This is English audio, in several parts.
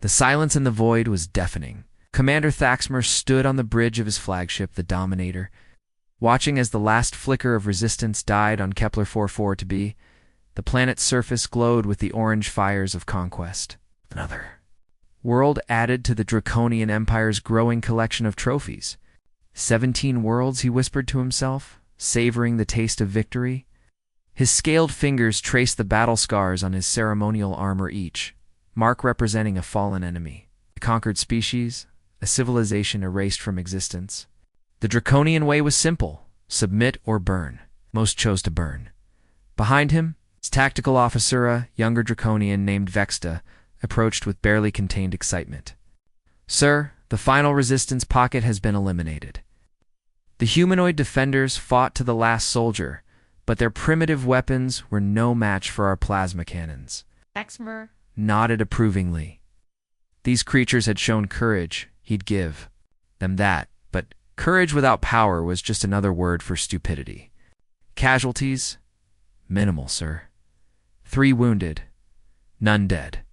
The silence in the void was deafening. Commander Thaxmer stood on the bridge of his flagship, the Dominator, watching as the last flicker of resistance died on Kepler 44b. The planet's surface glowed with the orange fires of conquest. Another world added to the Draconian Empire's growing collection of trophies. 17 worlds, he whispered to himself, savoring the taste of victory. His scaled fingers traced the battle scars on his ceremonial armor, each mark representing a fallen enemy, a conquered species, a civilization erased from existence. The Draconian way was simple: submit or burn. Most chose to burn. Behind him, his tactical officer, a younger Draconian named Vexta, approached with barely contained excitement. "Sir, the final resistance pocket has been eliminated." The humanoid defenders fought to the last soldier, but their primitive weapons were no match for our plasma cannons. Thaxmer Nodded approvingly. These creatures had shown courage. He'd give them that, but courage without power was just another word for stupidity. Casualties? Minimal, sir. 3 wounded, none dead.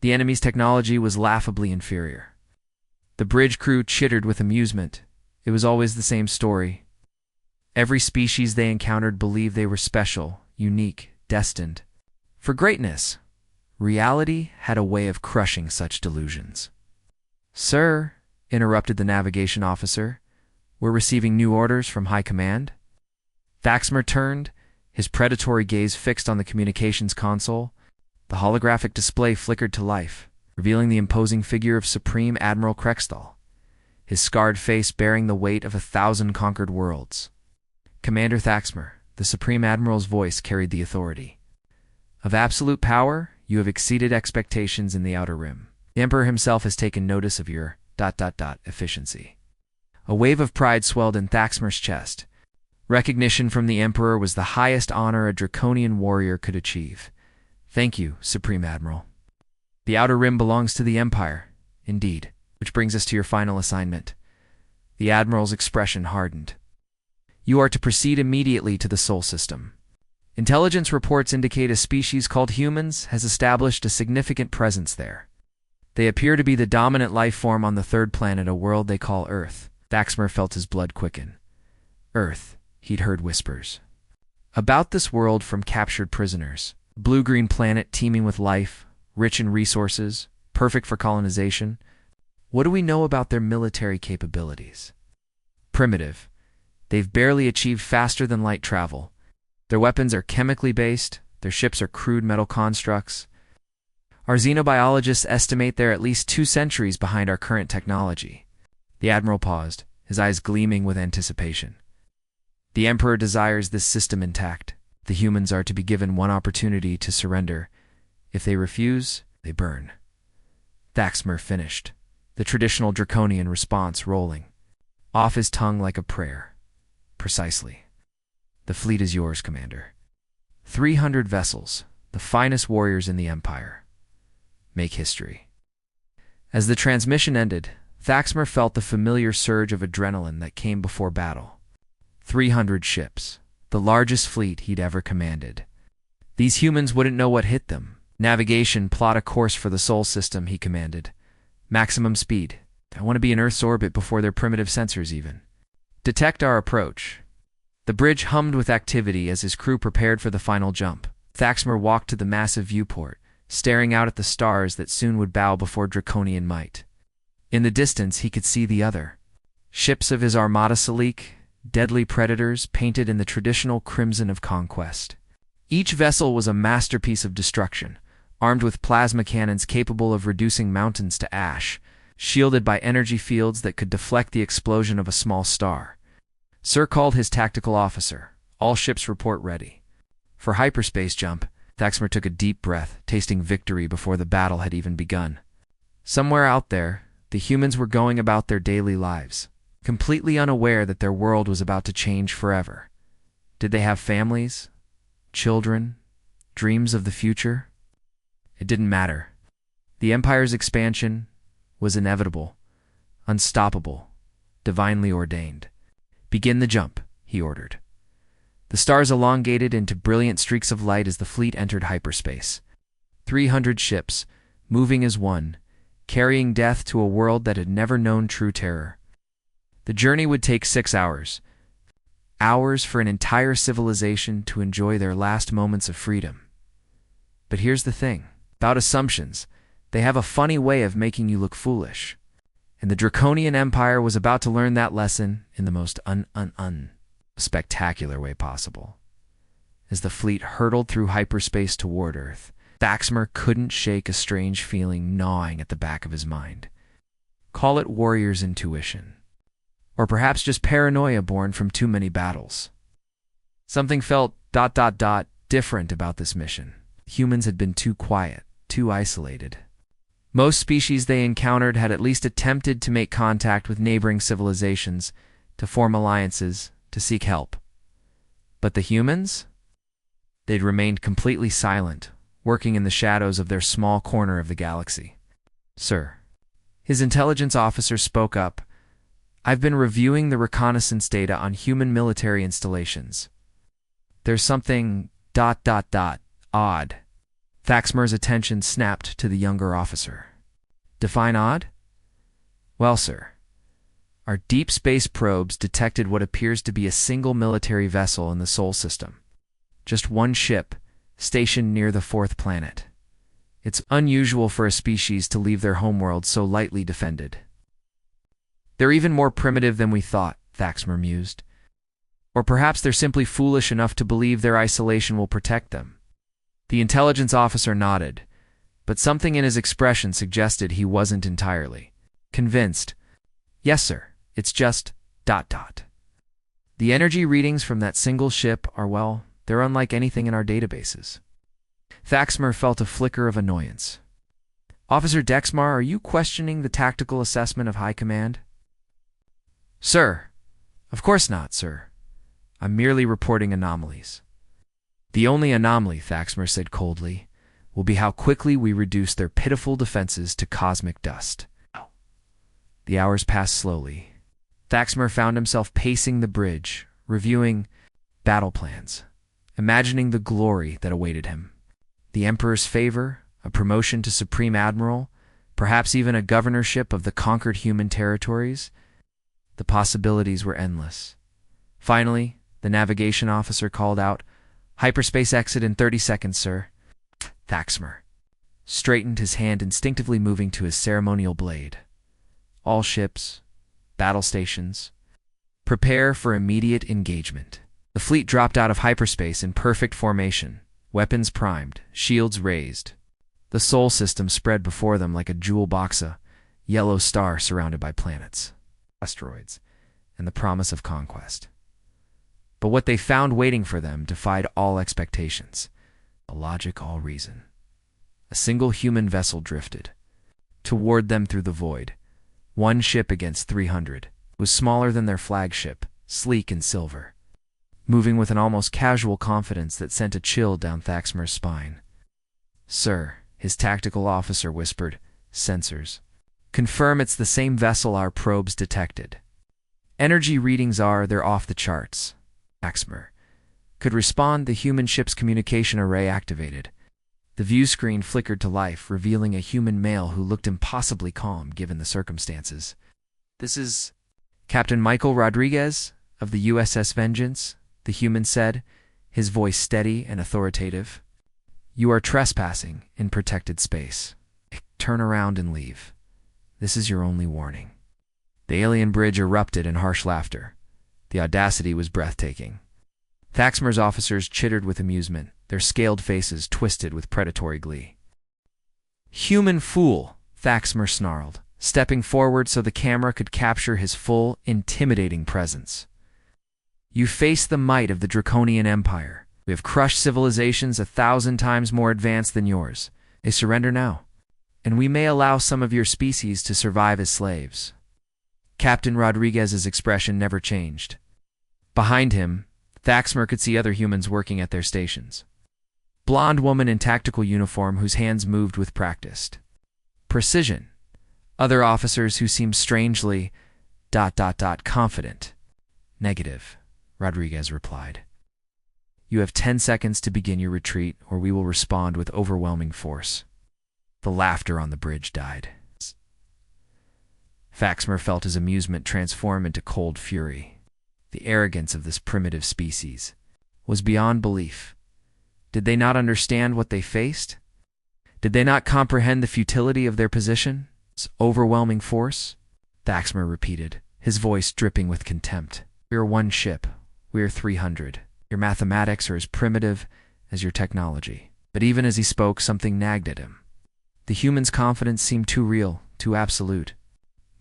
The enemy's technology was laughably inferior. The bridge crew chittered with amusement. It was always the same story. Every species they encountered believed they were special, unique, destined for greatness. Reality had a way of crushing such delusions. "Sir," interrupted the navigation officer, "we're receiving new orders from High Command." Thaxmer turned, his predatory gaze fixed on the communications console. The holographic display flickered to life, revealing the imposing figure of Supreme Admiral Krexthal, his scarred face bearing the weight of 1,000 conquered worlds. "Commander Thaxmer," the Supreme Admiral's voice carried the authority. "Of absolute power, you have exceeded expectations in the Outer Rim. The Emperor himself has taken notice of your ... efficiency." A wave of pride swelled in Thaxmer's chest. Recognition from the Emperor was the highest honor a Draconian warrior could achieve. "Thank you, Supreme Admiral. The Outer Rim belongs to the Empire, indeed, which brings us to your final assignment." The Admiral's expression hardened. "You are to proceed immediately to the Sol System. Intelligence reports indicate a species called humans has established a significant presence there. They appear to be the dominant life form on the 3rd planet, a world they call Earth." Thaxmer felt his blood quicken. Earth, he'd heard whispers about this world from captured prisoners. A blue-green planet teeming with life, rich in resources, perfect for colonization. What do we know about their military capabilities? Primitive. They've barely achieved faster-than-light travel. Their weapons are chemically based, their ships are crude metal constructs. Our xenobiologists estimate they're at least 2 centuries behind our current technology. The Admiral paused, his eyes gleaming with anticipation. "The Emperor desires this system intact. The humans are to be given one opportunity to surrender. If they refuse, they burn." Thaxmer finished, the traditional Draconian response rolling off his tongue like a prayer. "Precisely. The fleet is yours, Commander. 300 vessels, the finest warriors in the Empire. Make history." As the transmission ended, Thaxmer felt the familiar surge of adrenaline that came before battle. 300 ships, the largest fleet he'd ever commanded. These humans wouldn't know what hit them. "Navigation, plot a course for the Sol System," he commanded. "Maximum speed. I want to be in Earth's orbit before their primitive sensors even detect our approach." The bridge hummed with activity as his crew prepared for the final jump. Thaxmer walked to the massive viewport, staring out at the stars that soon would bow before Draconian might. In the distance, he could see the other ships of his Armada Salik, deadly predators painted in the traditional crimson of conquest. Each vessel was a masterpiece of destruction, armed with plasma cannons capable of reducing mountains to ash, shielded by energy fields that could deflect the explosion of a small star. Sir called his tactical officer. "All ships report ready." For hyperspace jump, Thaxmer took a deep breath, tasting victory before the battle had even begun. Somewhere out there, the humans were going about their daily lives, completely unaware that their world was about to change forever. Did they have families, children, dreams of the future? It didn't matter. The Empire's expansion was inevitable, unstoppable, divinely ordained. "Begin the jump," he ordered. The stars elongated into brilliant streaks of light as the fleet entered hyperspace. 300 ships, moving as one, carrying death to a world that had never known true terror. The journey would take 6 hours. Hours for an entire civilization to enjoy their last moments of freedom. But here's the thing. About assumptions, they have a funny way of making you look foolish. And the Draconian Empire was about to learn that lesson in the most spectacular way possible. As the fleet hurtled through hyperspace toward Earth, Thaxmer couldn't shake a strange feeling gnawing at the back of his mind. Call it warrior's intuition. Or perhaps just paranoia born from too many battles. Something felt ... different about this mission. Humans had been too quiet, too isolated. Most species they encountered had at least attempted to make contact with neighboring civilizations, to form alliances, to seek help. But the humans? They'd remained completely silent, working in the shadows of their small corner of the galaxy. "Sir." His intelligence officer spoke up. "I've been reviewing the reconnaissance data on human military installations. There's something ... odd." Thaxmer's attention snapped to the younger officer. "Define odd?" "Well, sir, our deep space probes detected what appears to be a single military vessel in the Sol system. Just one ship, stationed near the fourth planet. It's unusual for a species to leave their homeworld so lightly defended." "They're even more primitive than we thought," Thaxmer mused. "Or perhaps they're simply foolish enough to believe their isolation will protect them." The intelligence officer nodded, but something in his expression suggested he wasn't entirely convinced. "Yes, sir, it's just ... The energy readings from that single ship are, well, they're unlike anything in our databases." Thaxmer felt a flicker of annoyance. "Officer Dexmar, are you questioning the tactical assessment of High Command?" "Sir, of course not, sir. I'm merely reporting anomalies." "The only anomaly," Thaxmer said coldly, "will be how quickly we reduce their pitiful defenses to cosmic dust." The hours passed slowly. Thaxmer found himself pacing the bridge, reviewing battle plans, imagining the glory that awaited him. The Emperor's favor, a promotion to Supreme Admiral, perhaps even a governorship of the conquered human territories. The possibilities were endless. Finally, the navigation officer called out, "Hyperspace exit in 30 seconds, sir." Thaxmer straightened, his hand instinctively moving to his ceremonial blade. "All ships, battle stations, prepare for immediate engagement." The fleet dropped out of hyperspace in perfect formation, weapons primed, shields raised. The Sol system spread before them like a jewel box, a yellow star surrounded by planets, asteroids, and the promise of conquest. But what they found waiting for them defied all expectations, all logic, all reason. A single human vessel drifted toward them through the void. One ship against 300. It was smaller than their flagship, sleek and silver, moving with an almost casual confidence that sent a chill down Thaxmer's spine. "Sir," his tactical officer whispered, "sensors confirm it's the same vessel our probes detected. Energy readings are, they're off the charts." Thaxmer could respond, the human ship's communication array activated. The view screen flickered to life, revealing a human male who looked impossibly calm given the circumstances. "This is Captain Michael Rodriguez of the USS Vengeance," the human said, his voice steady and authoritative. "You are trespassing in protected space. Turn around and leave. This is your only warning." The alien bridge erupted in harsh laughter. The audacity was breathtaking. Thaxmer's officers chittered with amusement, their scaled faces twisted with predatory glee. "Human fool," Thaxmer snarled, stepping forward so the camera could capture his full, intimidating presence. "You face the might of the Draconian Empire. We have crushed civilizations 1,000 times more advanced than yours. They surrender now, and we may allow some of your species to survive as slaves." Captain Rodriguez's expression never changed. Behind him, Thaxmer could see other humans working at their stations. Blonde woman in tactical uniform whose hands moved with practiced precision. Other officers who seemed strangely ... confident. "Negative," Rodriguez replied. "You have 10 seconds to begin your retreat, or we will respond with overwhelming force." The laughter on the bridge died. Faxmer felt his amusement transform into cold fury. The arrogance of this primitive species was beyond belief. Did they not understand what they faced? Did they not comprehend the futility of their position? Its overwhelming force? Faxmer repeated, his voice dripping with contempt. We are one ship. We are 300. Your mathematics are as primitive as your technology. But even as he spoke, something nagged at him. The human's confidence seemed too real, too absolute.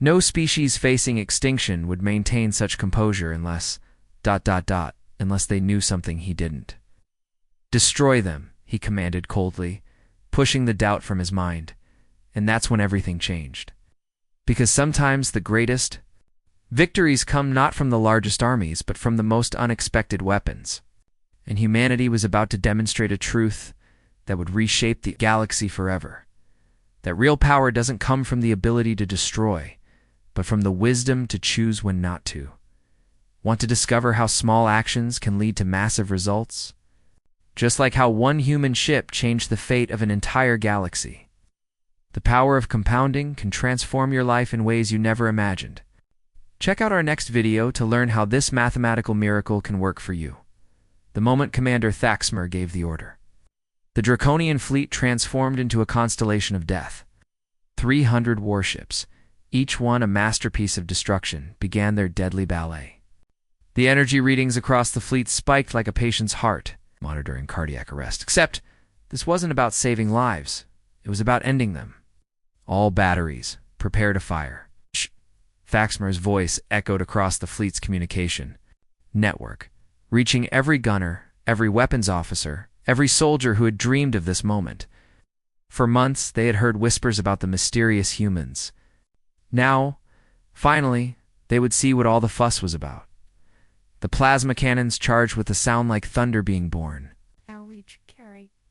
No species facing extinction would maintain such composure unless... unless they knew something he didn't. Destroy them, he commanded coldly, pushing the doubt from his mind. And that's when everything changed. Because sometimes the greatest victories come not from the largest armies, but from the most unexpected weapons. And humanity was about to demonstrate a truth that would reshape the galaxy forever. That real power doesn't come from the ability to destroy, but from the wisdom to choose when not to. Want to discover how small actions can lead to massive results? Just like how one human ship changed the fate of an entire galaxy. The power of compounding can transform your life in ways you never imagined. Check out our next video to learn how this mathematical miracle can work for you. The moment Commander Faxmer gave the order, the Draconian fleet transformed into a constellation of death. 300 warships, each one a masterpiece of destruction, began their deadly ballet. The energy readings across the fleet spiked like a patient's heart, monitoring cardiac arrest. Except, this wasn't about saving lives. It was about ending them. All batteries, prepare to fire. Shh. Faxmer's voice echoed across the fleet's communication network, reaching every gunner, every weapons officer, every soldier who had dreamed of this moment. For months, they had heard whispers about the mysterious humans. Now, finally, they would see what all the fuss was about. The plasma cannons charged with a sound like thunder being born.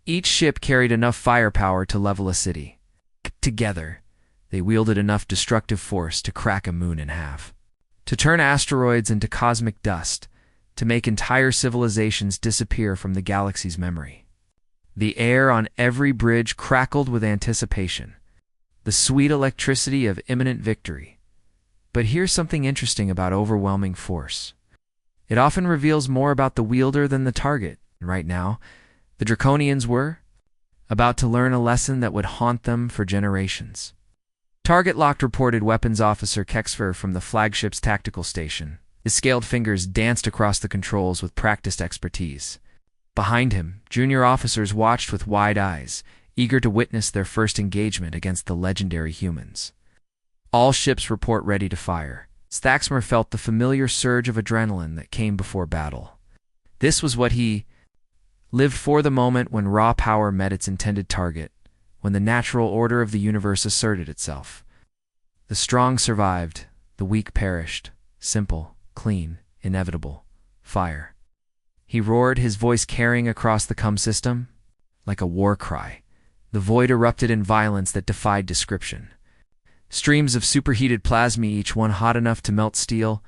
Each ship carried enough firepower to level a city. Together, they wielded enough destructive force to crack a moon in half, to turn asteroids into cosmic dust, to make entire civilizations disappear from the galaxy's memory. The air on every bridge crackled with anticipation, the sweet electricity of imminent victory. But here's something interesting about overwhelming force. It often reveals more about the wielder than the target. Right now, the Draconians were about to learn a lesson that would haunt them for generations. Target locked, reported Weapons Officer Kexfer from the flagship's tactical station. His scaled fingers danced across the controls with practiced expertise. Behind him, junior officers watched with wide eyes, eager to witness their first engagement against the legendary humans. All ships report ready to fire. Faxmer felt the familiar surge of adrenaline that came before battle. This was what he lived for, the moment when raw power met its intended target, when the natural order of the universe asserted itself. The strong survived, the weak perished. Simple, clean, inevitable. Fire. He roared, his voice carrying across the comm system like a war cry. The void erupted in violence that defied description. Streams of superheated plasma, each one hot enough to melt steel,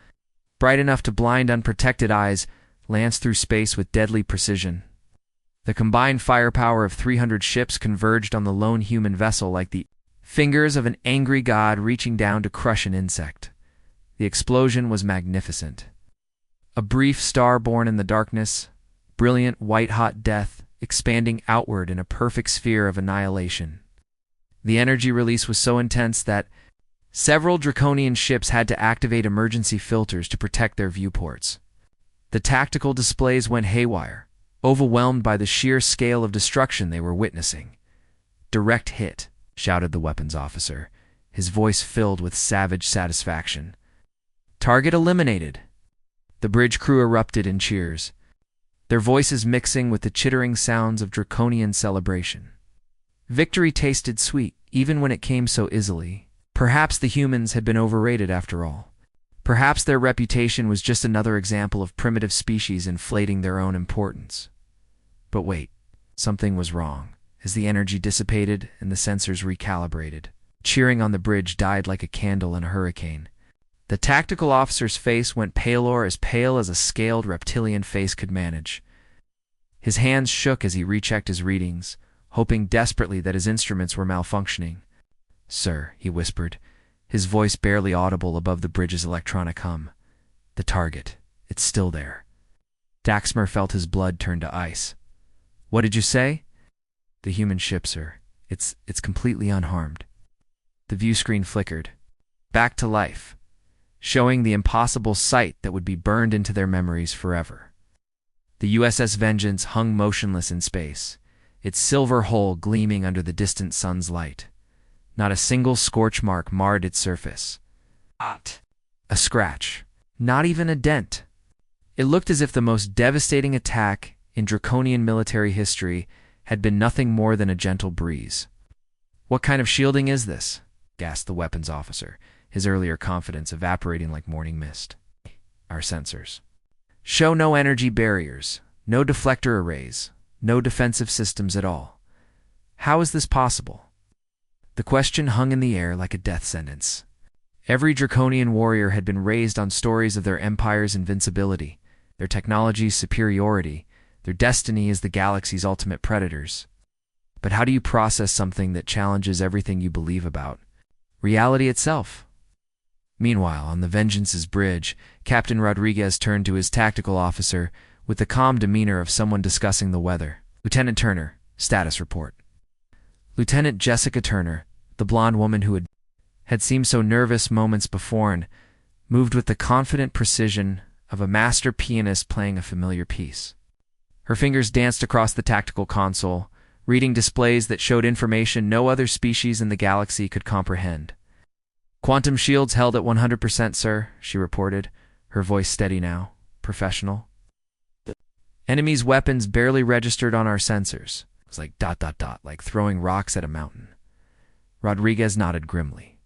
bright enough to blind unprotected eyes, lanced through space with deadly precision. The combined firepower of 300 ships converged on the lone human vessel like the fingers of an angry god reaching down to crush an insect. The explosion was magnificent. A brief star born in the darkness, brilliant white-hot death, expanding outward in a perfect sphere of annihilation. The energy release was so intense that several Draconian ships had to activate emergency filters to protect their viewports. The tactical displays went haywire, overwhelmed by the sheer scale of destruction they were witnessing. "Direct hit," shouted the weapons officer, his voice filled with savage satisfaction. "Target eliminated." The bridge crew erupted in cheers, their voices mixing with the chittering sounds of Draconian celebration. Victory tasted sweet, even when it came so easily. Perhaps the humans had been overrated after all. Perhaps their reputation was just another example of primitive species inflating their own importance. But wait, something was wrong. As the energy dissipated and the sensors recalibrated, cheering on the bridge died like a candle in a hurricane. The tactical officer's face went pale as a scaled reptilian face could manage. His hands shook as he rechecked his readings, hoping desperately that his instruments were malfunctioning. "Sir," he whispered, his voice barely audible above the bridge's electronic hum. The target. It's still there. Daxmer felt his blood turn to ice. What did you say? The human ship, sir. It's completely unharmed. The view screen flickered. Back to life, showing the impossible sight that would be burned into their memories forever. The USS Vengeance hung motionless in space, its silver hull gleaming under the distant sun's light. Not a single scorch mark marred its surface. Not a scratch. Not even a dent. It looked as if the most devastating attack in draconian military history had been nothing more than a gentle breeze. What kind of shielding is this? Gasped the weapons officer, his earlier confidence evaporating like morning mist. Our sensors show no energy barriers, no deflector arrays, no defensive systems at all. How is this possible? The question hung in the air like a death sentence. Every draconian warrior had been raised on stories of their empire's invincibility, their technology's superiority, their destiny as the galaxy's ultimate predators. But how do you process something that challenges everything you believe about? Reality itself. Meanwhile, on the Vengeance's bridge, Captain Rodriguez turned to his tactical officer with the calm demeanor of someone discussing the weather. Lieutenant Turner, status report. Lieutenant Jessica Turner, the blonde woman who had seemed so nervous moments before, and moved with the confident precision of a master pianist playing a familiar piece. Her fingers danced across the tactical console, reading displays that showed information no other species in the galaxy could comprehend. Quantum shields held at 100%, sir, she reported, her voice steady now, professional. Enemy's weapons barely registered on our sensors. It was like ... like throwing rocks at a mountain. Rodriguez nodded grimly.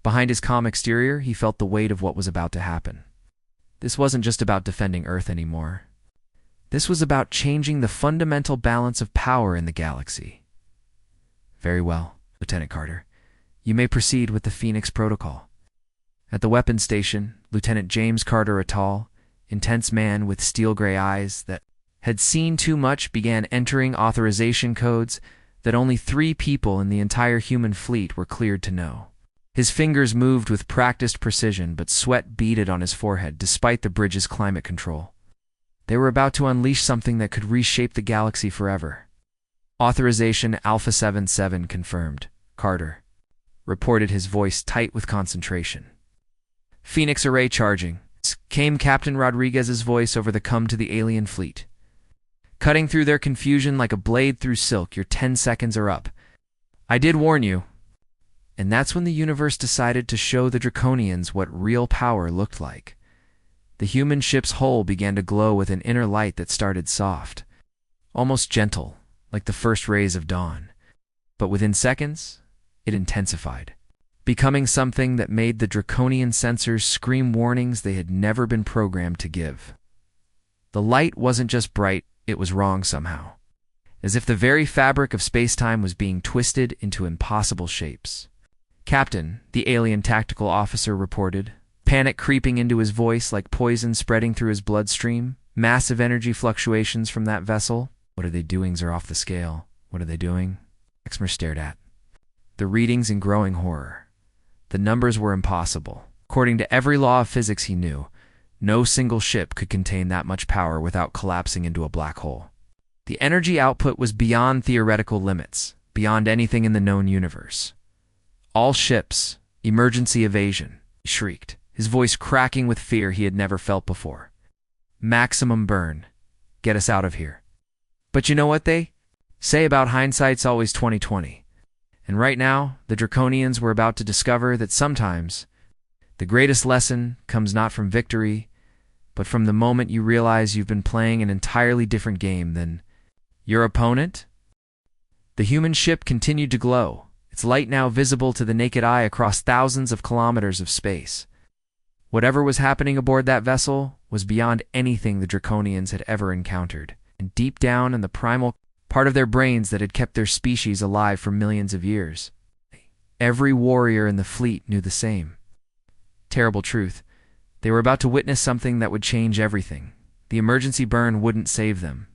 Behind his calm exterior, he felt the weight of what was about to happen. This wasn't just about defending Earth anymore. This was about changing the fundamental balance of power in the galaxy. Very well, Lieutenant Carter. You may proceed with the Phoenix Protocol. At the weapons station, Lieutenant James Carter, a tall, intense man with steel-gray eyes that had seen too much, began entering authorization codes that only 3 people in the entire human fleet were cleared to know. His fingers moved with practiced precision, but sweat beaded on his forehead despite the bridge's climate control. They were about to unleash something that could reshape the galaxy forever. Authorization Alpha 77 confirmed. Carter reported, his voice tight with concentration. Phoenix array charging, came Captain Rodriguez's voice over the come to the alien fleet. Cutting through their confusion like a blade through silk, your 10 seconds are up. I did warn you. And that's when the universe decided to show the Draconians what real power looked like. The human ship's hull began to glow with an inner light that started soft, almost gentle, like the first rays of dawn. But within seconds, it intensified, becoming something that made the Draconian sensors scream warnings they had never been programmed to give. The light wasn't just bright, it was wrong somehow, as if the very fabric of space-time was being twisted into impossible shapes. Captain, the alien tactical officer reported, panic creeping into his voice like poison spreading through his bloodstream. Massive energy fluctuations from that vessel. What are they doing? Are off the scale. What are they doing? Exmer stared at the readings in growing horror. The numbers were impossible. According to every law of physics he knew, no single ship could contain that much power without collapsing into a black hole. The energy output was beyond theoretical limits, beyond anything in the known universe. All ships, emergency evasion, he shrieked, his voice cracking with fear he had never felt before. Maximum burn. Get us out of here. But you know what they say about hindsight's always 20/20. And right now, the Draconians were about to discover that sometimes the greatest lesson comes not from victory, but from the moment you realize you've been playing an entirely different game than your opponent. The human ship continued to glow, its light now visible to the naked eye across thousands of kilometers of space. Whatever was happening aboard that vessel was beyond anything the Draconians had ever encountered, and deep down in the primal part of their brains that had kept their species alive for millions of years, every warrior in the fleet knew the same. Terrible truth. They were about to witness something that would change everything. The emergency burn wouldn't save them.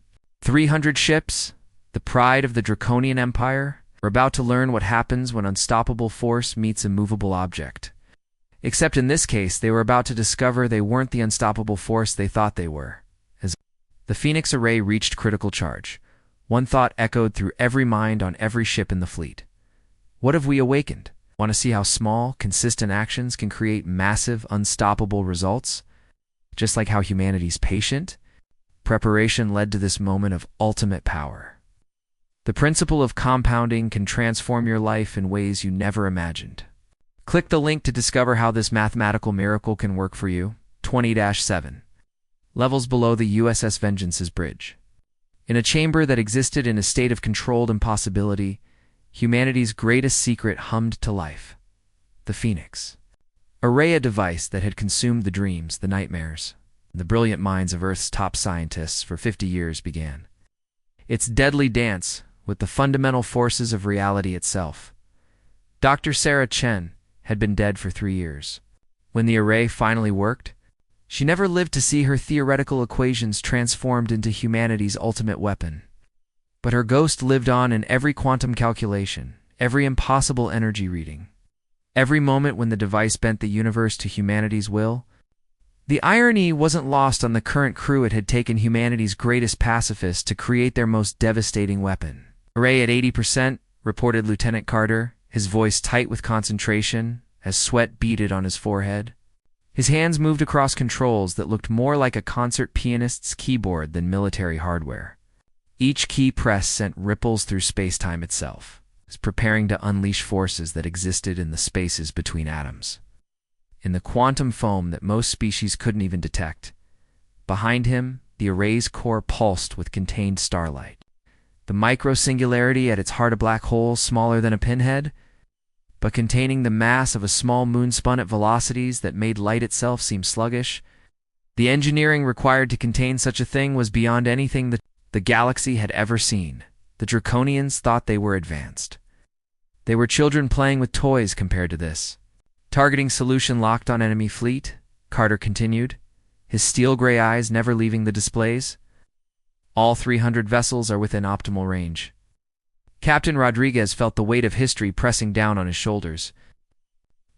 300 ships, the pride of the Draconian Empire, were about to learn what happens when unstoppable force meets a movable object. Except in this case, they were about to discover they weren't the unstoppable force they thought they were. As the Phoenix array reached critical charge, one thought echoed through every mind on every ship in the fleet. What have we awakened? Want to see how small, consistent actions can create massive, unstoppable results? Just like how humanity's patient preparation led to this moment of ultimate power. The principle of compounding can transform your life in ways you never imagined. Click the link to discover how this mathematical miracle can work for you. 20-7. Levels below the USS Vengeance's bridge. In a chamber that existed in a state of controlled impossibility, humanity's greatest secret hummed to life. The Phoenix. A Rhea device that had consumed the dreams, the nightmares, and the brilliant minds of Earth's top scientists for 50 years began. Its deadly dance with the fundamental forces of reality itself. Dr. Sarah Chen had been dead for 3 years. When the array finally worked, she never lived to see her theoretical equations transformed into humanity's ultimate weapon. But her ghost lived on in every quantum calculation, every impossible energy reading, every moment when the device bent the universe to humanity's will. The irony wasn't lost on the current crew. It had taken humanity's greatest pacifists to create their most devastating weapon. Array at 80%, reported Lieutenant Carter, his voice tight with concentration as sweat beaded on his forehead. His hands moved across controls that looked more like a concert pianist's keyboard than military hardware. Each key press sent ripples through space-time itself, as preparing to unleash forces that existed in the spaces between atoms. In the quantum foam that most species couldn't even detect. Behind him, the array's core pulsed with contained starlight. The micro-singularity at its heart, a black hole smaller than a pinhead, but containing the mass of a small moon spun at velocities that made light itself seem sluggish. The engineering required to contain such a thing was beyond anything the galaxy had ever seen. The Draconians thought they were advanced. They were children playing with toys compared to this. Targeting solution locked on enemy fleet, Carter continued, his steel-gray eyes never leaving the displays. All 300 vessels are within optimal range. Captain Rodriguez felt the weight of history pressing down on his shoulders.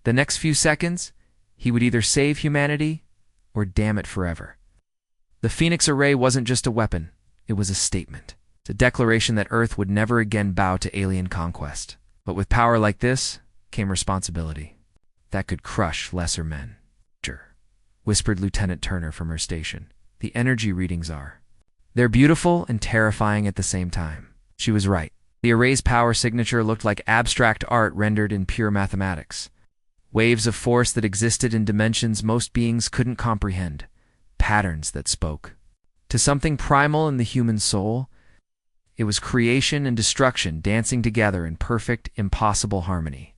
The next few seconds, he would either save humanity or damn it forever. The Phoenix array wasn't just a weapon, it was a statement. It's a declaration that Earth would never again bow to alien conquest. But with power like this came responsibility that could crush lesser men. Whispered Lieutenant Turner from her station. The energy readings are. They're beautiful and terrifying at the same time. She was right. The array's power signature looked like abstract art rendered in pure mathematics. Waves of force that existed in dimensions most beings couldn't comprehend. Patterns that spoke to something primal in the human soul. It was creation and destruction dancing together in perfect, impossible harmony.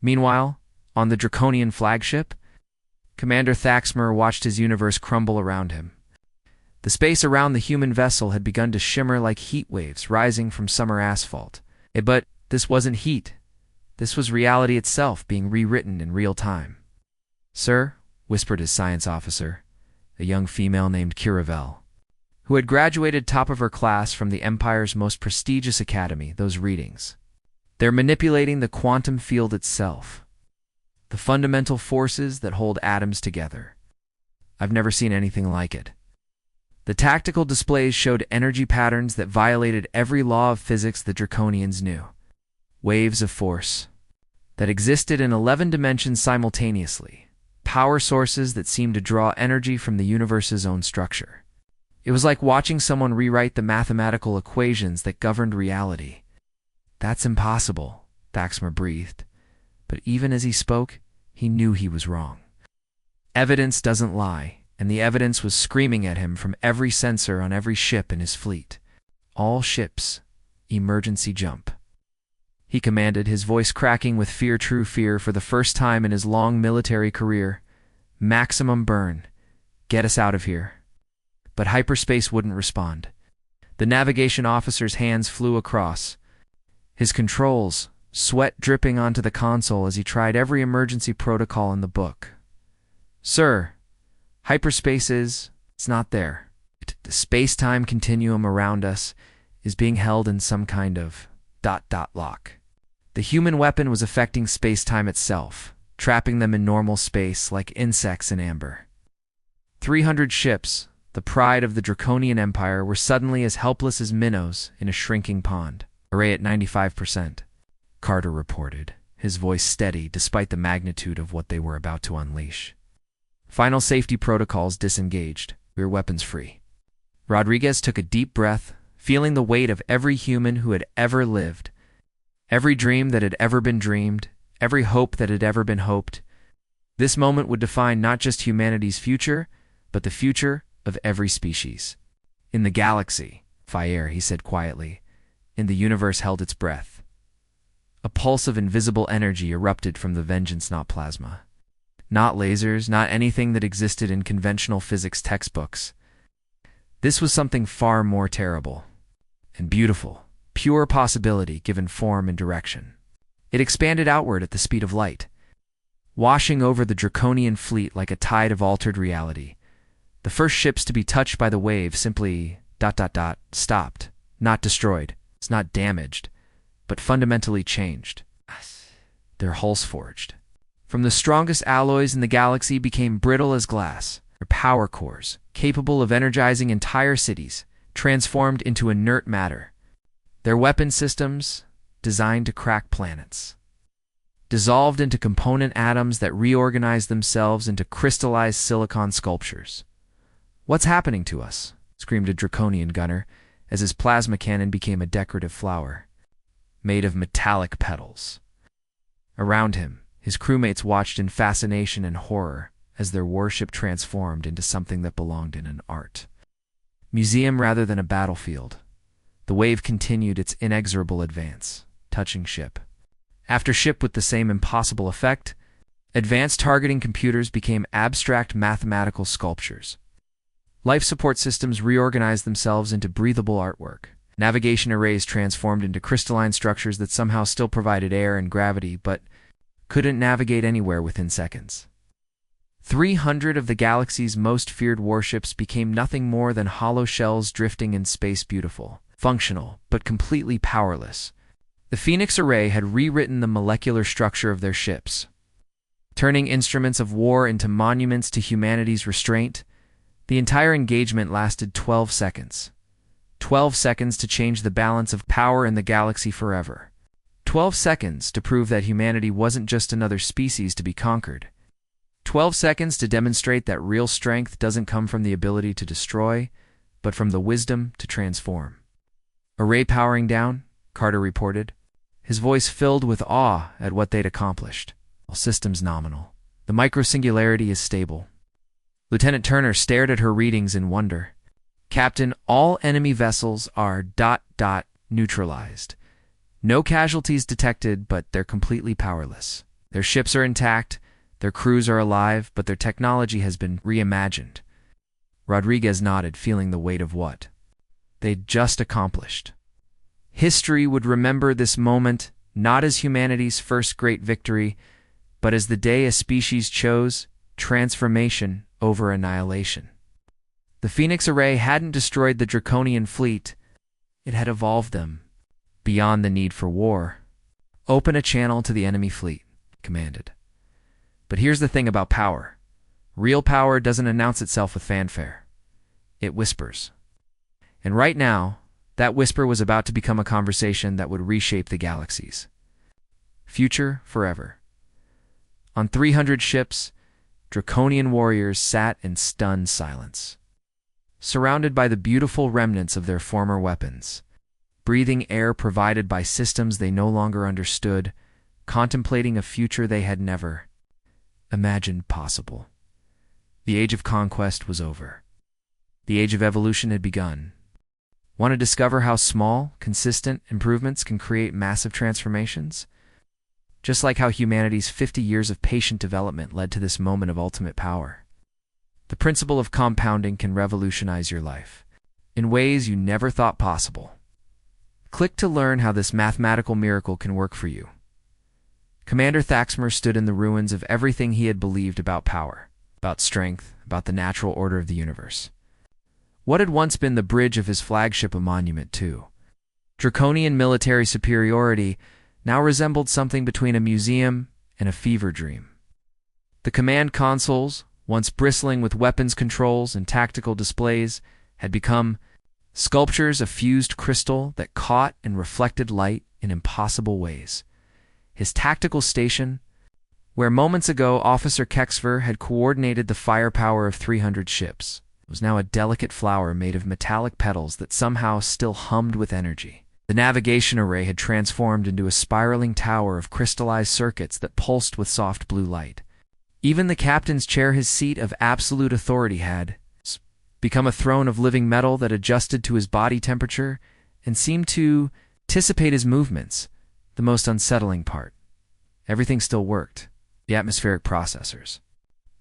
Meanwhile, on the Draconian flagship, Commander Thaxmer watched his universe crumble around him. The space around the human vessel had begun to shimmer like heat waves rising from summer asphalt. But this wasn't heat. This was reality itself being rewritten in real time. "Sir," whispered his science officer, a young female named Kiravel, who had graduated top of her class from the Empire's most prestigious academy, "those readings. They're manipulating the quantum field itself. The fundamental forces that hold atoms together. I've never seen anything like it." The tactical displays showed energy patterns that violated every law of physics the Draconians knew. Waves of force that existed in 11 dimensions simultaneously. Power sources that seemed to draw energy from the universe's own structure. It was like watching someone rewrite the mathematical equations that governed reality. "That's impossible," Thaxmer breathed. But even as he spoke, he knew he was wrong. Evidence doesn't lie. And the evidence was screaming at him from every sensor on every ship in his fleet. "All ships, emergency jump," he commanded, his voice cracking with fear, true fear for the first time in his long military career. "Maximum burn. Get us out of here." But hyperspace wouldn't respond. The navigation officer's hands flew across his controls, sweat dripping onto the console as he tried every emergency protocol in the book. "Sir, hyperspace it's not there. The space-time continuum around us is being held in some kind of ... lock. The human weapon was affecting space-time itself, trapping them in normal space like insects in amber. 300 ships, the pride of the Draconian Empire, were suddenly as helpless as minnows in a shrinking pond. Array at 95%, Carter reported, his voice steady despite the magnitude of what they were about to unleash. Final safety protocols disengaged. We are weapons free. Rodriguez took a deep breath, feeling the weight of every human who had ever lived, every dream that had ever been dreamed, every hope that had ever been hoped. This moment would define not just humanity's future, but the future of every species. In the galaxy, Fire, he said quietly, and the universe held its breath. A pulse of invisible energy erupted from the vengeance, not plasma. Not lasers, not anything that existed in conventional physics textbooks. This was something far more terrible and beautiful, pure possibility given form and direction. It expanded outward at the speed of light, washing over the Draconian fleet like a tide of altered reality. The first ships to be touched by the wave simply ... stopped, not destroyed, it's not damaged, but fundamentally changed. Their hulls forged. From the strongest alloys in the galaxy became brittle as glass. Their power cores, capable of energizing entire cities, transformed into inert matter. Their weapon systems, designed to crack planets, dissolved into component atoms that reorganized themselves into crystallized silicon sculptures. "What's happening to us?" screamed a Draconian gunner, as his plasma cannon became a decorative flower, made of metallic petals. Around him, his crewmates watched in fascination and horror as their warship transformed into something that belonged in an art museum rather than a battlefield. The wave continued its inexorable advance, touching ship after ship with the same impossible effect. Advanced targeting computers became abstract mathematical sculptures. Life support systems reorganized themselves into breathable artwork. Navigation arrays transformed into crystalline structures that somehow still provided air and gravity, but couldn't navigate anywhere within seconds. 300 of the galaxy's most feared warships became nothing more than hollow shells drifting in space, beautiful, functional, but completely powerless. The Phoenix Array had rewritten the molecular structure of their ships, turning instruments of war into monuments to humanity's restraint. The entire engagement lasted 12 seconds. 12 seconds to change the balance of power in the galaxy forever. 12 seconds to prove that humanity wasn't just another species to be conquered. 12 seconds to demonstrate that real strength doesn't come from the ability to destroy, but from the wisdom to transform. "Array powering down," Carter reported, his voice filled with awe at what they'd accomplished. "All systems nominal. The microsingularity is stable." Lieutenant Turner stared at her readings in wonder. "Captain, all enemy vessels are ... neutralized. No casualties detected, but they're completely powerless. Their ships are intact, their crews are alive, but their technology has been reimagined." Rodriguez nodded, feeling the weight of what they'd just accomplished. History would remember this moment not as humanity's first great victory, but as the day a species chose transformation over annihilation. The Phoenix Array hadn't destroyed the Draconian fleet, it had evolved them beyond the need for war. "Open a channel to the enemy fleet," commanded. But here's the thing about power. Real power doesn't announce itself with fanfare. It whispers. And right now, that whisper was about to become a conversation that would reshape the galaxies. Future forever. On 300 ships, Draconian warriors sat in stunned silence, surrounded by the beautiful remnants of their former weapons, breathing air provided by systems they no longer understood, contemplating a future they had never imagined possible. The age of conquest was over. The age of evolution had begun. Want to discover how small, consistent improvements can create massive transformations? Just like how humanity's 50 years of patient development led to this moment of ultimate power. The principle of compounding can revolutionize your life in ways you never thought possible. Click to learn how this mathematical miracle can work for you. Commander Thaxmer stood in the ruins of everything he had believed about power, about strength, about the natural order of the universe. What had once been the bridge of his flagship a monument to Draconian military superiority now resembled something between a museum and a fever dream. The command consoles, once bristling with weapons controls and tactical displays, had become sculptures of fused crystal that caught and reflected light in impossible ways. His tactical station, where moments ago Officer Kexver had coordinated the firepower of 300 ships, was now a delicate flower made of metallic petals that somehow still hummed with energy. The navigation array had transformed into a spiraling tower of crystallized circuits that pulsed with soft blue light. Even the captain's chair, his seat of absolute authority, had become a throne of living metal that adjusted to his body temperature and seemed to anticipate his movements, the most unsettling part. Everything still worked. The atmospheric processors,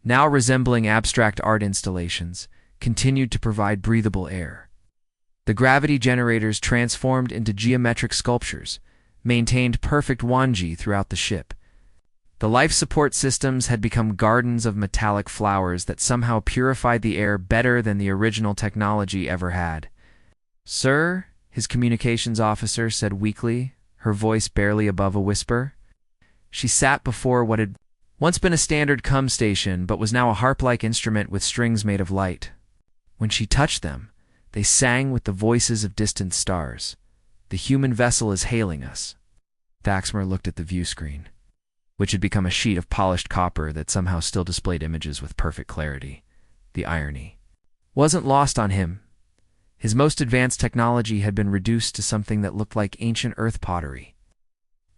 now resembling abstract art installations, continued to provide breathable air. The gravity generators transformed into geometric sculptures, maintained perfect wanji throughout the ship. The life support systems had become gardens of metallic flowers that somehow purified the air better than the original technology ever had. "Sir," his communications officer said weakly, her voice barely above a whisper. She sat before what had once been a standard cum station but was now a harp-like instrument with strings made of light. When she touched them, they sang with the voices of distant stars. "The human vessel is hailing us." Thaxmer looked at the view screen, which had become a sheet of polished copper that somehow still displayed images with perfect clarity. The irony wasn't lost on him. His most advanced technology had been reduced to something that looked like ancient earth pottery.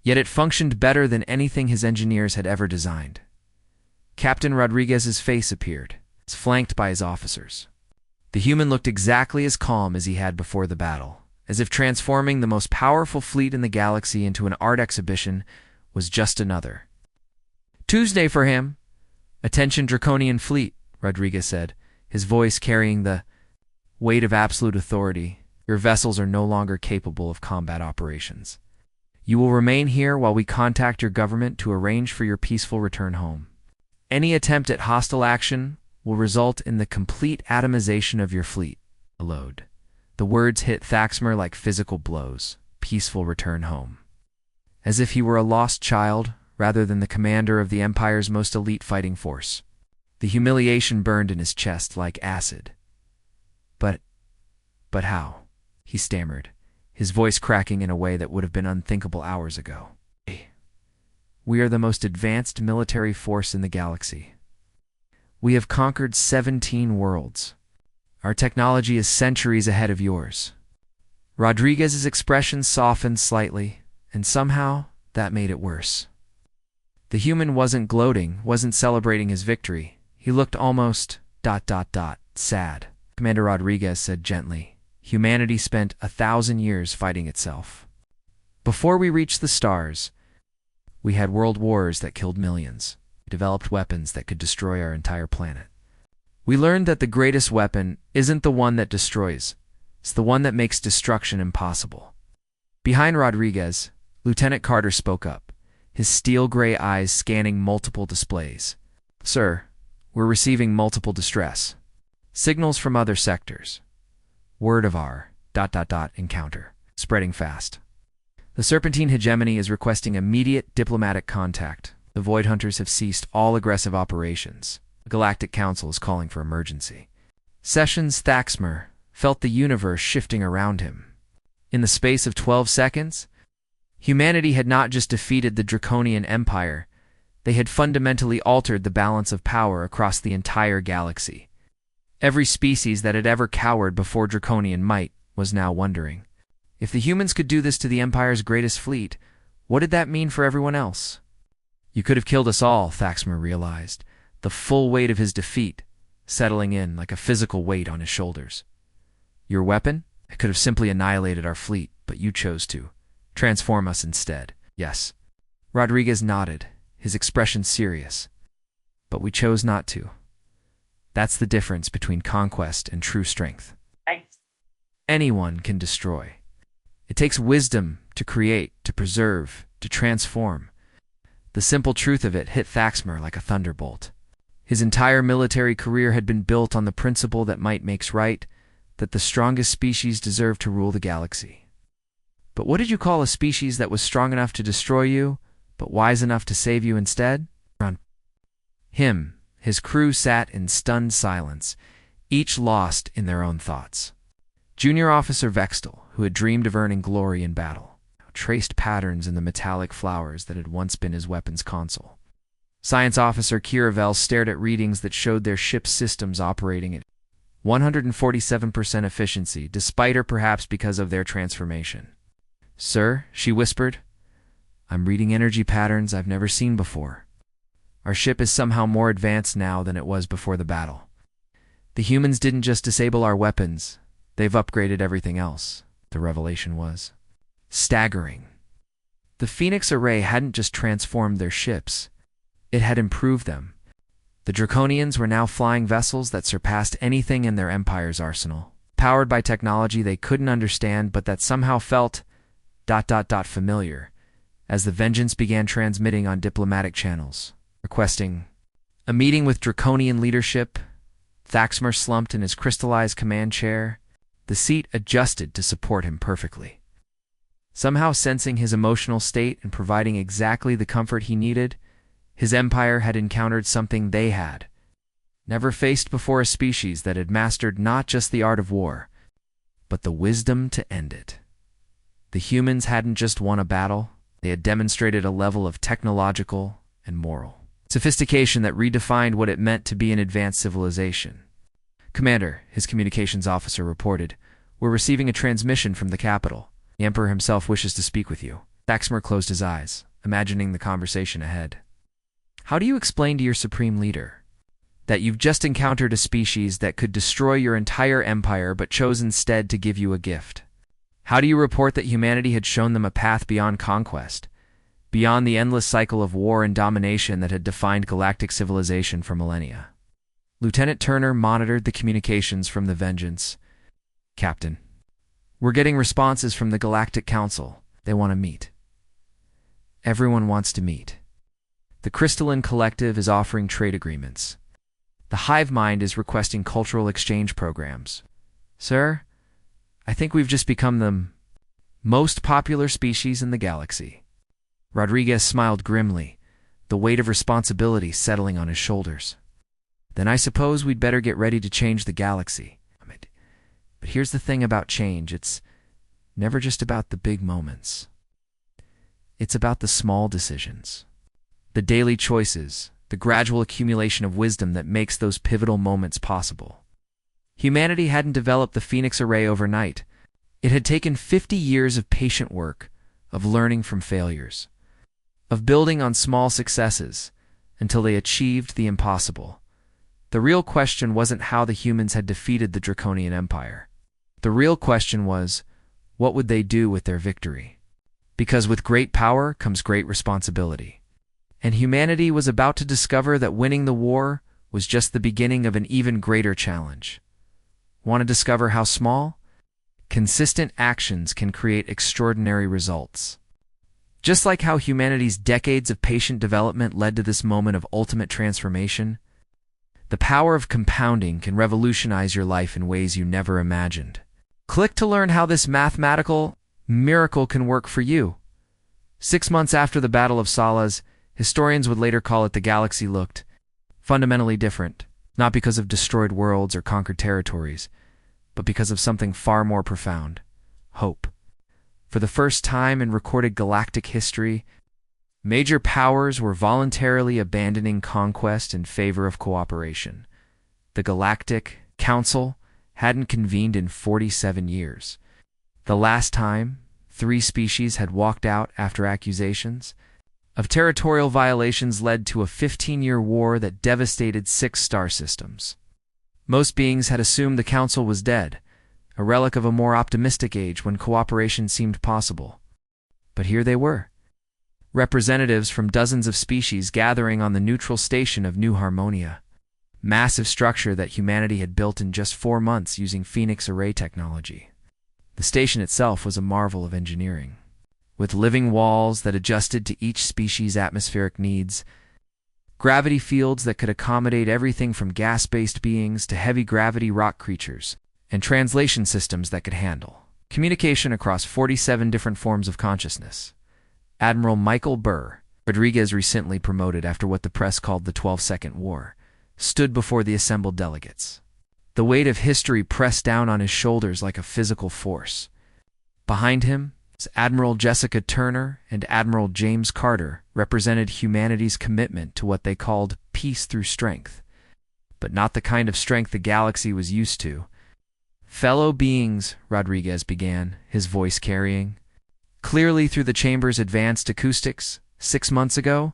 Yet it functioned better than anything his engineers had ever designed. Captain Rodriguez's face appeared, flanked by his officers. The human looked exactly as calm as he had before the battle, as if transforming the most powerful fleet in the galaxy into an art exhibition was just another Tuesday for him. "Attention, Draconian fleet," Rodriguez said, his voice carrying the weight of absolute authority. "Your vessels are no longer capable of combat operations. You will remain here while we contact your government to arrange for your peaceful return home. Any attempt at hostile action will result in the complete atomization of your fleet." A load. The words hit Thaxmer like physical blows. Peaceful return home. As if he were a lost child rather than the commander of the Empire's most elite fighting force. The humiliation burned in his chest like acid. But how?" he stammered, his voice cracking in a way that would have been unthinkable hours ago. "We are the most advanced military force in the galaxy. We have conquered 17 worlds. Our technology is centuries ahead of yours." Rodriguez's expression softened slightly, and somehow that made it worse. The human wasn't gloating, wasn't celebrating his victory. He looked almost ... sad. Commander Rodriguez said gently, "Humanity spent 1,000 years fighting itself. Before we reached the stars, we had world wars that killed millions. We developed weapons that could destroy our entire planet. We learned that the greatest weapon isn't the one that destroys, it's the one that makes destruction impossible." Behind Rodriguez, Lieutenant Carter spoke up, his steel-gray eyes scanning multiple displays. "Sir, we're receiving multiple distress signals from other sectors. Word of our ... encounter spreading fast. The Serpentine hegemony is requesting immediate diplomatic contact. The Void Hunters have ceased all aggressive operations. The Galactic Council is calling for emergency." Sessions Thaxmer felt the universe shifting around him. In the space of 12 seconds, humanity had not just defeated the Draconian Empire, they had fundamentally altered the balance of power across the entire galaxy. Every species that had ever cowered before Draconian might was now wondering, if the humans could do this to the Empire's greatest fleet, what did that mean for everyone else? "You could have killed us all," Thaxmer realized, the full weight of his defeat settling in like a physical weight on his shoulders. "Your weapon? It could have simply annihilated our fleet, but you chose to transform us instead." "Yes." Rodriguez nodded, his expression serious. "But we chose not to. That's the difference between conquest and true strength. Thanks. Anyone can destroy. It takes wisdom to create, to preserve, to transform." The simple truth of it hit Thaxmer like a thunderbolt. His entire military career had been built on the principle that might makes right, that the strongest species deserved to rule the galaxy. But what did you call a species that was strong enough to destroy you, but wise enough to save you instead? His crew sat in stunned silence, each lost in their own thoughts. Junior Officer Vextel, who had dreamed of earning glory in battle, traced patterns in the metallic flowers that had once been his weapons console. Science Officer Kiravel stared at readings that showed their ship's systems operating at 147% efficiency, despite or perhaps because of their transformation. "Sir," she whispered, "I'm reading energy patterns I've never seen before. Our ship is somehow more advanced now than it was before the battle. The humans didn't just disable our weapons, they've upgraded everything else." The revelation was staggering. The Phoenix Array hadn't just transformed their ships, it had improved them. The Draconians were now flying vessels that surpassed anything in their empire's arsenal, powered by technology they couldn't understand but that somehow felt ... familiar, as the Vengeance began transmitting on diplomatic channels, requesting a meeting with Draconian leadership. Thaxmer slumped in his crystallized command chair, the seat adjusted to support him perfectly. Somehow sensing his emotional state and providing exactly the comfort he needed, his empire had encountered something they had never faced before, a species that had mastered not just the art of war, but the wisdom to end it. The humans hadn't just won a battle, they had demonstrated a level of technological and moral sophistication that redefined what it meant to be an advanced civilization. "Commander," his communications officer reported, "we're receiving a transmission from the capital. The Emperor himself wishes to speak with you." Thaxmer closed his eyes, imagining the conversation ahead. "How do you explain to your supreme leader that you've just encountered a species that could destroy your entire empire but chose instead to give you a gift? How do you report that humanity had shown them a path beyond conquest, beyond the endless cycle of war and domination that had defined galactic civilization for millennia?" Lieutenant Turner monitored the communications from the Vengeance. "Captain, we're getting responses from the Galactic Council. They want to meet. Everyone wants to meet. The Crystalline Collective is offering trade agreements. The Hive Mind is requesting cultural exchange programs. Sir, I think we've just become the most popular species in the galaxy." Rodriguez smiled grimly, the weight of responsibility settling on his shoulders. "Then I suppose we'd better get ready to change the galaxy. But here's the thing about change, it's never just about the big moments. It's about the small decisions, the daily choices, the gradual accumulation of wisdom that makes those pivotal moments possible." Humanity hadn't developed the Phoenix Array overnight. It had taken 50 years of patient work, of learning from failures, of building on small successes until they achieved the impossible. The real question wasn't how the humans had defeated the Draconian Empire. The real question was, what would they do with their victory? Because with great power comes great responsibility. And humanity was about to discover that winning the war was just the beginning of an even greater challenge. Want to discover how small, consistent actions can create extraordinary results? Just like how humanity's decades of patient development led to this moment of ultimate transformation, the power of compounding can revolutionize your life in ways you never imagined. Click to learn how this mathematical miracle can work for you. 6 months after the Battle of Salas, historians would later call it, the galaxy looked fundamentally different, not because of destroyed worlds or conquered territories, but because of something far more profound: hope. For the first time in recorded galactic history, major powers were voluntarily abandoning conquest in favor of cooperation. The Galactic Council hadn't convened in 47 years. The last time, 3 species had walked out after accusations of territorial violations led to a 15-year war that devastated 6 star systems. Most beings had assumed the Council was dead, a relic of a more optimistic age when cooperation seemed possible. But here they were, representatives from dozens of species gathering on the neutral station of New Harmonia, massive structure that humanity had built in just 4 months using Phoenix Array technology. The station itself was a marvel of engineering, with living walls that adjusted to each species' atmospheric needs, gravity fields that could accommodate everything from gas-based beings to heavy-gravity rock creatures, and translation systems that could handle communication across 47 different forms of consciousness. Admiral Michael Burr, Rodriguez, recently promoted after what the press called the 12-second war, stood before the assembled delegates. The weight of history pressed down on his shoulders like a physical force. Behind him, Admiral Jessica Turner and Admiral James Carter represented humanity's commitment to what they called peace through strength, but not the kind of strength the galaxy was used to. "Fellow beings," Rodriguez began, his voice carrying clearly through the chamber's advanced acoustics, 6 months ago,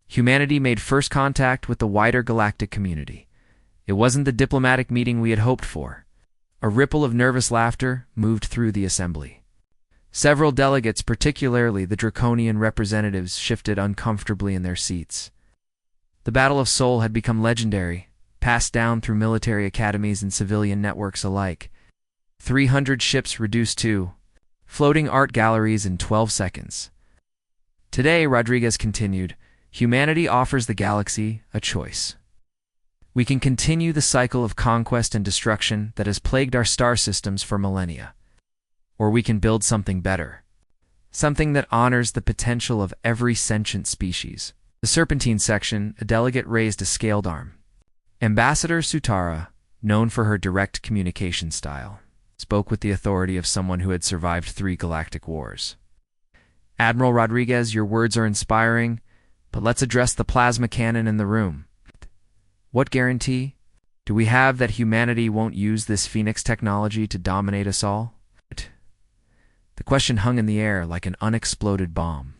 humanity made first contact with the wider galactic community. It wasn't the diplomatic meeting we had hoped for. A ripple of nervous laughter moved through the assembly. Several delegates, particularly the draconian representatives, shifted uncomfortably in their seats. The Battle of Seoul had become legendary, passed down through military academies and civilian networks alike. 300 ships reduced to floating art galleries in 12 seconds. Today, Rodriguez continued, humanity offers the galaxy a choice. We can continue the cycle of conquest and destruction that has plagued our star systems for millennia. Or we can build something better. Something that honors the potential of every sentient species. The Serpentine section, a delegate raised a scaled arm. Ambassador Sutara, known for her direct communication style, spoke with the authority of someone who had survived 3 galactic wars. "Admiral Rodriguez, your words are inspiring, but let's address the plasma cannon in the room. What guarantee do we have that humanity won't use this Phoenix technology to dominate us all?" The question hung in the air like an unexploded bomb.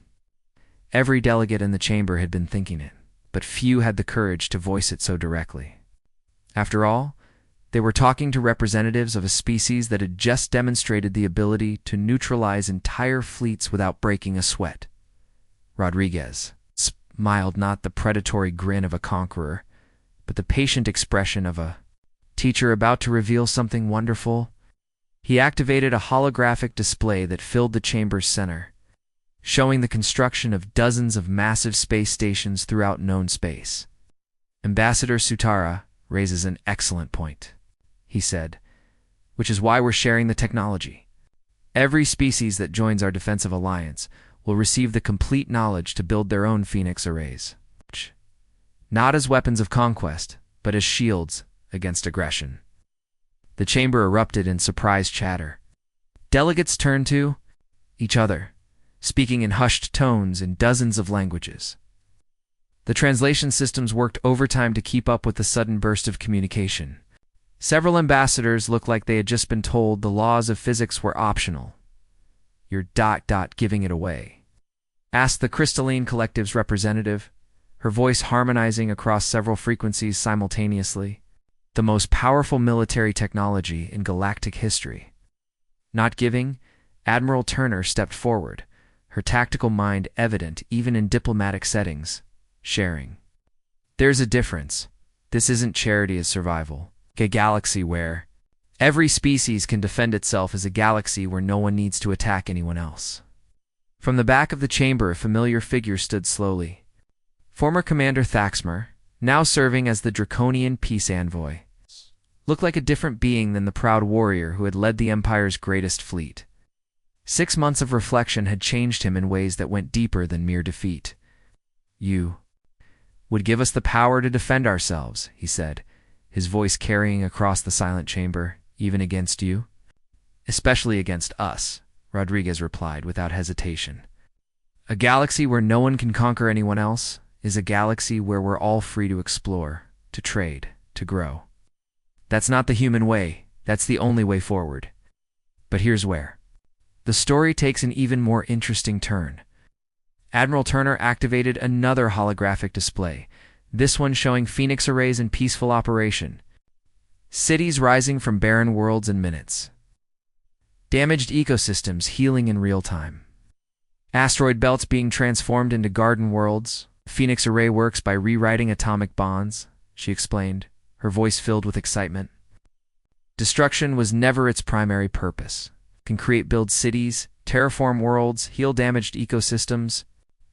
Every delegate in the chamber had been thinking it, but few had the courage to voice it so directly. After all, they were talking to representatives of a species that had just demonstrated the ability to neutralize entire fleets without breaking a sweat. Rodriguez smiled, not the predatory grin of a conqueror, but the patient expression of a teacher about to reveal something wonderful. He activated a holographic display that filled the chamber's center, showing the construction of dozens of massive space stations throughout known space. "Ambassador Sutara raises an excellent point," he said, "which is why we're sharing the technology. Every species that joins our defensive alliance will receive the complete knowledge to build their own Phoenix arrays. Not as weapons of conquest, but as shields against aggression." The chamber erupted in surprised chatter. Delegates turned to each other, speaking in hushed tones in dozens of languages. The translation systems worked overtime to keep up with the sudden burst of communication. Several ambassadors looked like they had just been told the laws of physics were optional. "You're giving it away," asked the Crystalline Collective's representative, her voice harmonizing across several frequencies simultaneously. "The most powerful military technology in galactic history." Not giving, Admiral Turner stepped forward, her tactical mind evident even in diplomatic settings. "Sharing. There's a difference. This isn't charity as survival. A galaxy where every species can defend itself is a galaxy where no one needs to attack anyone else." From the back of the chamber, a familiar figure stood slowly. Former Commander Thaxmer, now serving as the Draconian peace envoy, looked like a different being than the proud warrior who had led the Empire's greatest fleet. 6 months of reflection had changed him in ways that went deeper than mere defeat. "You would give us the power to defend ourselves," he said, his voice carrying across the silent chamber, "even against you?" "Especially against us," Rodriguez replied without hesitation. "A galaxy where no one can conquer anyone else is a galaxy where we're all free to explore, to trade, to grow. That's not the human way, that's the only way forward. But here's where the story takes an even more interesting turn." Admiral Turner activated another holographic display, this one showing Phoenix arrays in peaceful operation. Cities rising from barren worlds in minutes. Damaged ecosystems healing in real time. Asteroid belts being transformed into garden worlds. Phoenix array works by rewriting atomic bonds, she explained, her voice filled with excitement. Destruction was never its primary purpose. Can build cities, terraform worlds, heal damaged ecosystems.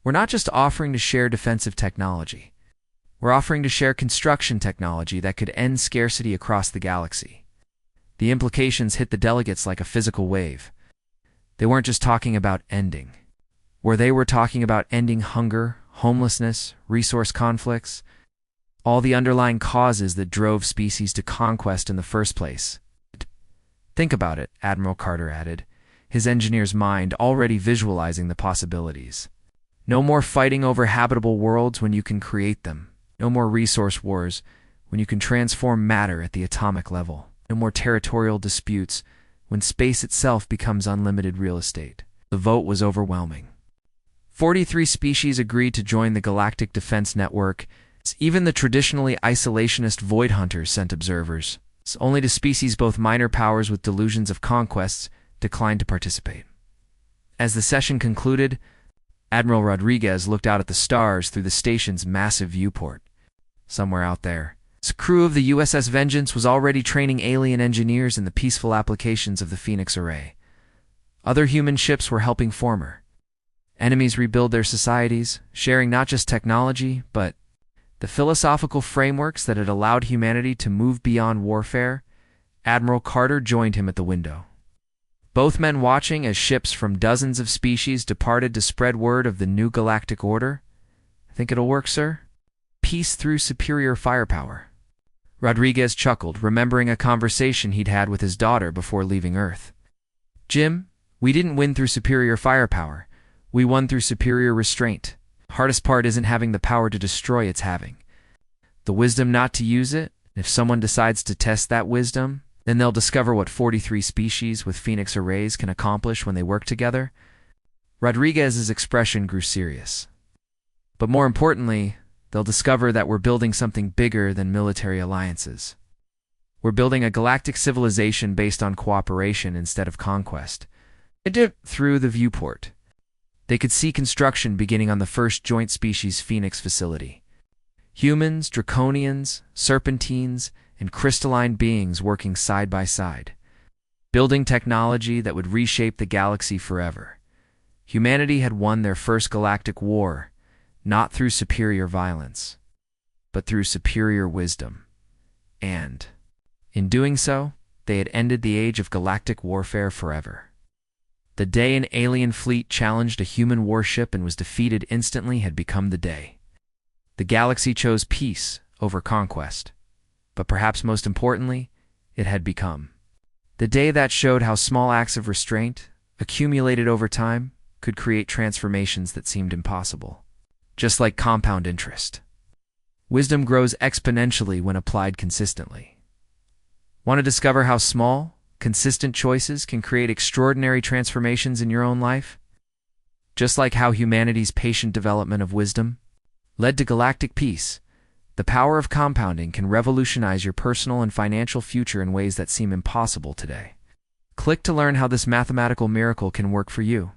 We're not just offering to share defensive technology. We're offering to share construction technology that could end scarcity across the galaxy. The implications hit the delegates like a physical wave. They weren't just talking about ending where they were talking about ending hunger, homelessness, resource conflicts, all the underlying causes that drove species to conquest in the first place. Think about it, Admiral Carter added, his engineer's mind already visualizing the possibilities. No more fighting over habitable worlds when you can create them. No more resource wars when you can transform matter at the atomic level. No more territorial disputes when space itself becomes unlimited real estate. The vote was overwhelming. 43 species agreed to join the Galactic Defense Network. Even the traditionally isolationist void hunters sent observers. Only the species both minor powers with delusions of conquests declined to participate. As the session concluded, Admiral Rodriguez looked out at the stars through the station's massive viewport. Somewhere out there, the crew of the USS Vengeance was already training alien engineers in the peaceful applications of the Phoenix Array. Other human ships were helping former enemies rebuild their societies, sharing not just technology, but the philosophical frameworks that had allowed humanity to move beyond warfare. Admiral Carter joined him at the window. Both men watching as ships from dozens of species departed to spread word of the new galactic order. Think it'll work, sir? Peace through superior firepower. Rodriguez chuckled, remembering a conversation he'd had with his daughter before leaving Earth. Jim, we didn't win through superior firepower. We won through superior restraint. Hardest part isn't having the power to destroy, it's having the wisdom not to use it. If someone decides to test that wisdom, then they'll discover what 43 species with Phoenix arrays can accomplish when they work together. Rodriguez's expression grew serious. But more importantly, they'll discover that we're building something bigger than military alliances. We're building a galactic civilization based on cooperation instead of conquest. Through the viewport, they could see construction beginning on the first joint species Phoenix facility. Humans, draconians, serpentines, and crystalline beings working side by side, building technology that would reshape the galaxy forever. Humanity had won their first galactic war, not through superior violence, but through superior wisdom. And, in doing so, they had ended the age of galactic warfare forever. The day an alien fleet challenged a human warship and was defeated instantly had become the day. The galaxy chose peace over conquest. But perhaps most importantly, it had become the day that showed how small acts of restraint, accumulated over time, could create transformations that seemed impossible. Just like compound interest. Wisdom grows exponentially when applied consistently. Want to discover how small, consistent choices can create extraordinary transformations in your own life? Just like how humanity's patient development of wisdom led to galactic peace, the power of compounding can revolutionize your personal and financial future in ways that seem impossible today. Click to learn how this mathematical miracle can work for you.